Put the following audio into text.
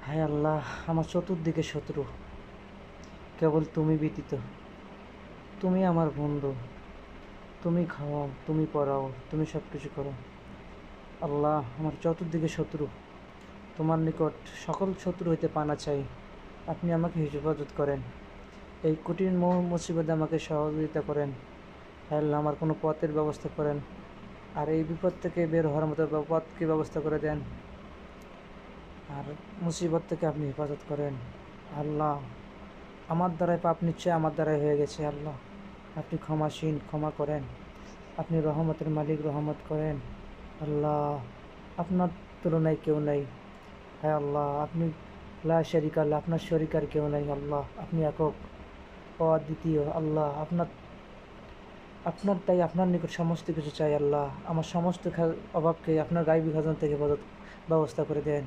হায় আল্লাহ, আমার চতুর্দিকে শত্রু, কেবল তুমি ব্যতীত। তুমি আমার বন্ধু, তুমি খাওয়াও, তুমি পড়াও, তুমি সব কিছু করো। আল্লাহ, আমার চতুর্দিকে শত্রু, তোমার নিকট সকল শত্রু হইতে পানা চাই। আপনি আমাকে হেফাজত করেন, এই কঠিন মুসিবতে আমাকে সহযোগিতা করেন। হায় আল্লাহ, আমার কোনো পথের ব্যবস্থা করেন, আর এই বিপদ থেকে বের হওয়ার মতো পথকে ব্যবস্থা করে দেন, আর মুসিবত থেকে আপনি হেফাজত করেন। আল্লাহ, আমার দ্বারাই পাপ নিশ্চয় আমার দ্বারাই হয়ে গেছে। আল্লাহ, আপনি ক্ষমাসীন, ক্ষমা করেন। আপনি রহমতের মালিক, রহমত করেন। আল্লাহ, আপনার তুলনায় কেউ নাই। হ্যাঁ আল্লাহ, আপনি লা শারিকা লাহ, আপনার শরিক আর কেউ নাই। আল্লাহ, আপনি একক, অদ্বিতীয়। আল্লাহ, আপনার তাই আপনার নিকট সমস্ত কিছু চাই। আল্লাহ, আমার সমস্ত অভাবকে আপনার গায়েবী খাজানা থেকে ব্যবস্থা করে দেন।